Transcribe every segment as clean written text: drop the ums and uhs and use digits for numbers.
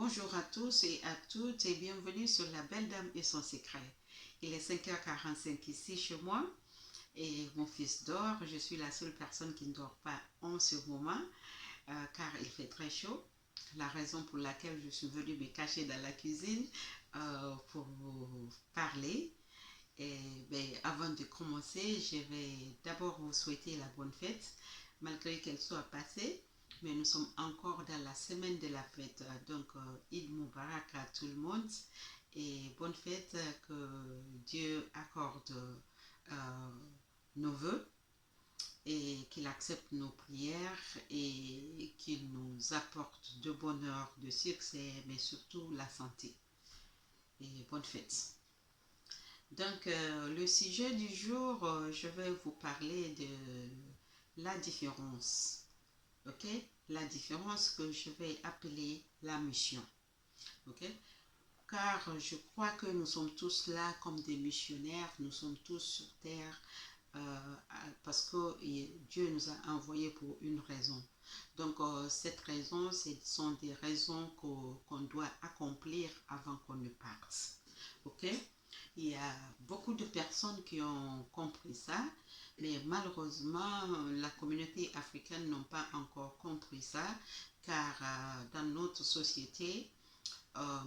Bonjour à tous et à toutes et bienvenue sur La Belle Dame et son secret. Il est 5h45 ici chez moi et mon fils dort. Je suis la seule personne qui ne dort pas en ce moment car il fait très chaud. La raison pour laquelle je suis venue me cacher dans la cuisine pour vous parler. Et avant de commencer, je vais d'abord vous souhaiter la bonne fête, malgré qu'elle soit passée. Mais nous sommes encore dans la semaine de la fête. Donc, Eid Mubarak à tout le monde. Et bonne fête, que Dieu accorde nos vœux et qu'il accepte nos prières et qu'il nous apporte de bonheur, de succès, mais surtout la santé. Et bonne fête. Donc, le sujet du jour, je vais vous parler de la différence. Ok, la différence que je vais appeler la mission. Ok, car je crois que nous sommes tous là comme des missionnaires, nous sommes tous sur terre parce que Dieu nous a envoyés pour une raison. Donc cette raison, ce sont des raisons qu'on doit accomplir avant qu'on ne parte. Ok, il y a beaucoup de personnes qui ont compris ça, mais malheureusement, la communauté africaine n'a pas encore compris ça, car dans notre société,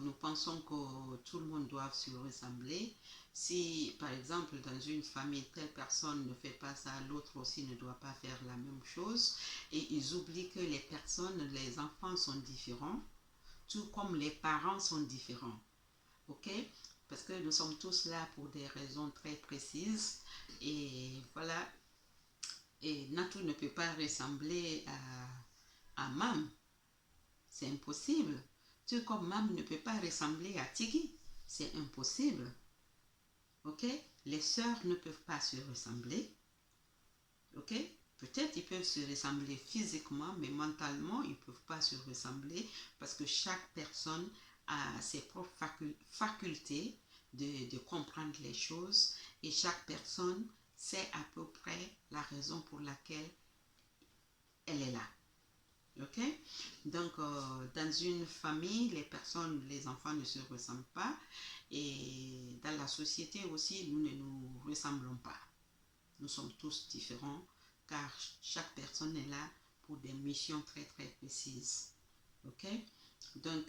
nous pensons que tout le monde doit se ressembler. Si, par exemple, dans une famille, telle personne ne fait pas ça, l'autre aussi ne doit pas faire la même chose. Et ils oublient que les personnes, les enfants sont différents, tout comme les parents sont différents. Ok, parce que nous sommes tous là pour des raisons très précises et voilà, et Natou ne peut pas ressembler à Mam, c'est impossible, tout comme Mam ne peut pas ressembler à Tigui, c'est impossible. Ok, les sœurs ne peuvent pas se ressembler. Ok, peut-être ils peuvent se ressembler physiquement, mais mentalement ils ne peuvent pas se ressembler parce que chaque personne a ses propres facultés de comprendre les choses et chaque personne sait à peu près la raison pour laquelle elle est là. Ok, donc dans une famille, les enfants ne se ressemblent pas et dans la société aussi, nous ne nous ressemblons pas. Nous sommes tous différents car chaque personne est là pour des missions très très précises. Ok, donc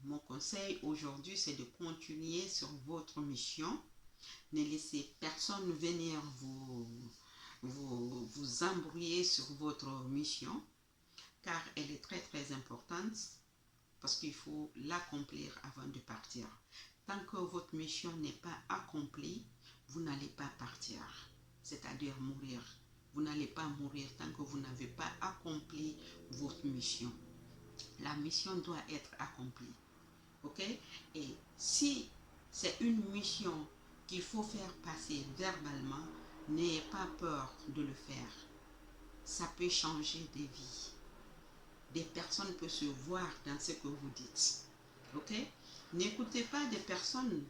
mon conseil aujourd'hui, c'est de continuer sur votre mission. Ne laissez personne venir vous embrouiller sur votre mission, car elle est très très importante parce qu'il faut l'accomplir avant de partir. Tant que votre mission n'est pas accomplie, vous n'allez pas partir, c'est-à-dire mourir. Vous n'allez pas mourir tant que vous n'avez pas accompli votre mission. La mission doit être accomplie. Ok? Et si c'est une mission qu'il faut faire passer verbalement, n'ayez pas peur de le faire. Ça peut changer des vies. Des personnes peuvent se voir dans ce que vous dites. Ok? N'écoutez pas des personnes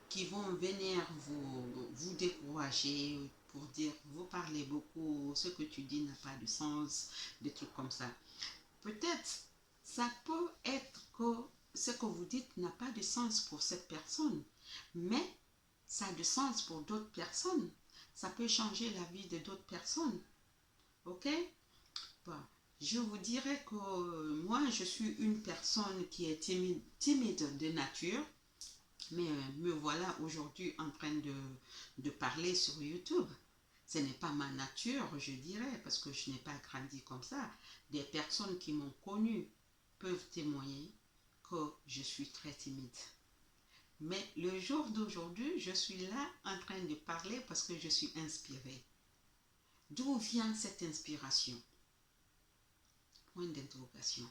qui vont venir vous décourager pour dire vous parlez beaucoup, ce que tu dis n'a pas de sens, des trucs comme ça. Peut-être ça peut être que ce que vous dites n'a pas de sens pour cette personne, mais ça a du sens pour d'autres personnes. Ça peut changer la vie de d'autres personnes. Ok? Bon, je vous dirais que moi, je suis une personne qui est timide de nature, mais me voilà aujourd'hui en train de parler sur YouTube. Ce n'est pas ma nature, je dirais, parce que je n'ai pas grandi comme ça. Des personnes qui m'ont connue peuvent témoigner que je suis très timide. Mais le jour d'aujourd'hui, je suis là en train de parler parce que je suis inspirée. D'où vient cette inspiration? Point d'interrogation.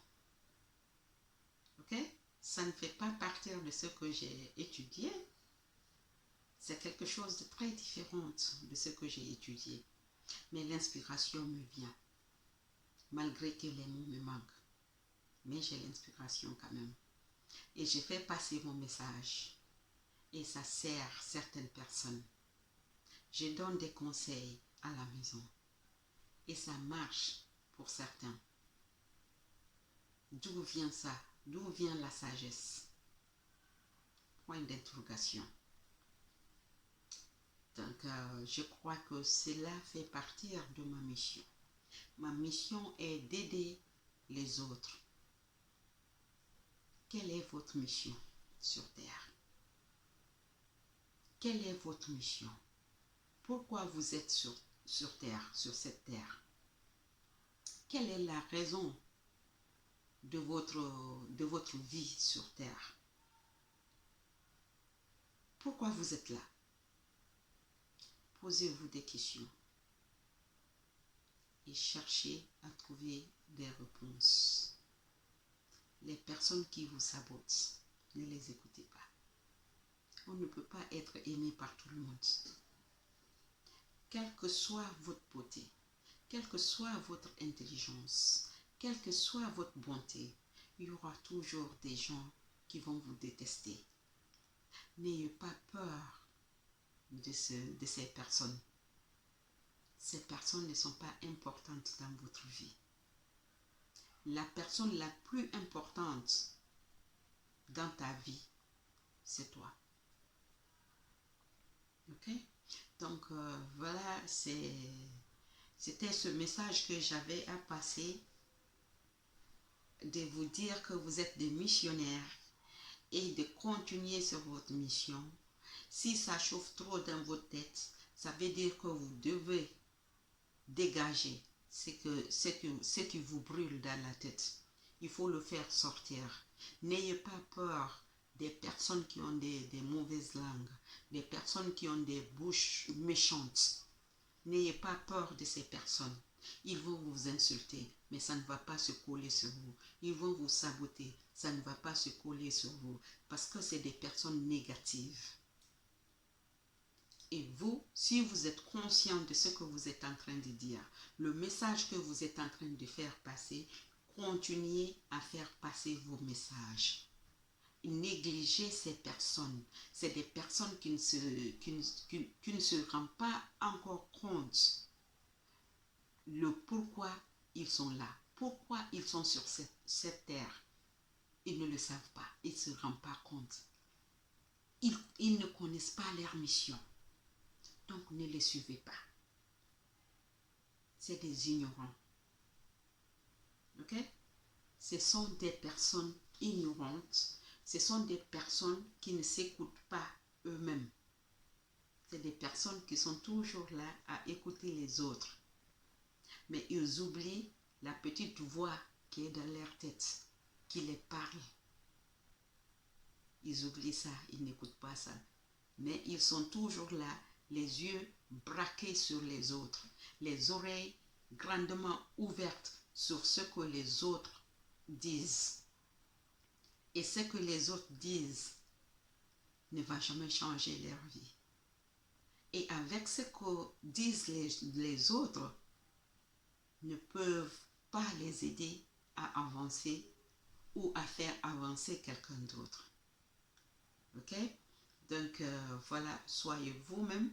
Ok? Ça ne fait pas partir de ce que j'ai étudié. C'est quelque chose de très différent de ce que j'ai étudié. Mais l'inspiration me vient, malgré que les mots me manquent. Mais j'ai l'inspiration quand même. Et je fais passer mon message. Et ça sert certaines personnes. Je donne des conseils à la maison. Et ça marche pour certains. D'où vient ça? D'où vient la sagesse? Point d'interrogation. Donc, je crois que cela fait partie de ma mission. Ma mission est d'aider les autres. Quelle est votre mission sur Terre? Quelle est votre mission? Pourquoi vous êtes sur Terre, sur cette Terre? Quelle est la raison de votre vie sur Terre? Pourquoi vous êtes là? Posez-vous des questions et cherchez à trouver des réponses. Les personnes qui vous sabotent, ne les écoutez pas. On ne peut pas être aimé par tout le monde. Quelle que soit votre beauté, quelle que soit votre intelligence, quelle que soit votre bonté, il y aura toujours des gens qui vont vous détester. N'ayez pas peur de ces personnes. Ces personnes ne sont pas importantes dans votre vie. La personne la plus importante dans ta vie, c'est toi. Ok? Donc, voilà, c'était ce message que j'avais à passer, de vous dire que vous êtes des missionnaires et de continuer sur votre mission. Si ça chauffe trop dans votre tête, ça veut dire que vous devez dégager ce qui vous brûle dans la tête. Il faut le faire sortir. N'ayez pas peur des personnes qui ont des mauvaises langues, des personnes qui ont des bouches méchantes. N'ayez pas peur de ces personnes. Ils vont vous insulter, mais ça ne va pas se coller sur vous. Ils vont vous saboter, ça ne va pas se coller sur vous, parce que c'est des personnes négatives. Et vous, si vous êtes conscient de ce que vous êtes en train de dire, le message que vous êtes en train de faire passer, continuez à faire passer vos messages. Négligez ces personnes. C'est des personnes qui ne se rendent pas encore compte le pourquoi ils sont là, pourquoi ils sont sur cette terre. Ils ne le savent pas, ils ne se rendent pas compte. Ils ne connaissent pas leur mission. Donc ne les suivez pas. C'est des ignorants. Ok? Ce sont des personnes ignorantes. Ce sont des personnes qui ne s'écoutent pas eux-mêmes. C'est des personnes qui sont toujours là à écouter les autres. Mais ils oublient la petite voix qui est dans leur tête, qui les parle. Ils oublient ça, ils n'écoutent pas ça. Mais ils sont toujours là, les yeux braqués sur les autres, les oreilles grandement ouvertes sur ce que les autres disent. Et ce que les autres disent ne va jamais changer leur vie. Et avec ce que disent les autres, ne peuvent pas les aider à avancer ou à faire avancer quelqu'un d'autre. Ok? Donc voilà, soyez vous-même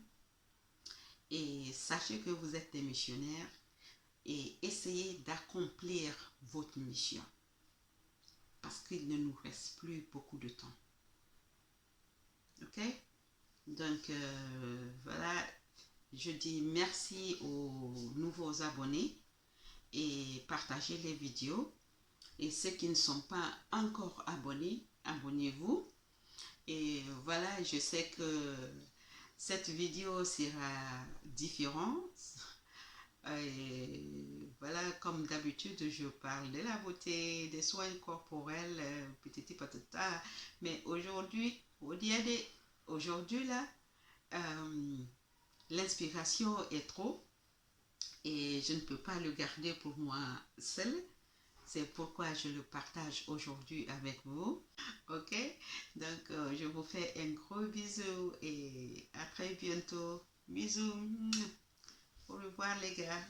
et sachez que vous êtes des missionnaires et essayez d'accomplir votre mission parce qu'il ne nous reste plus beaucoup de temps. Ok? Donc voilà, je dis merci aux nouveaux abonnés et partagez les vidéos. Et ceux qui ne sont pas encore abonnés, abonnez-vous. Et voilà, je sais que cette vidéo sera différente. Et voilà, comme d'habitude, je parle de la beauté, des soins corporels, petit patata. Mais aujourd'hui, là, l'inspiration est trop et je ne peux pas le garder pour moi seule. C'est pourquoi je le partage aujourd'hui avec vous. Ok? Donc, je vous fais un gros bisou et à très bientôt. Bisous. Au revoir les gars.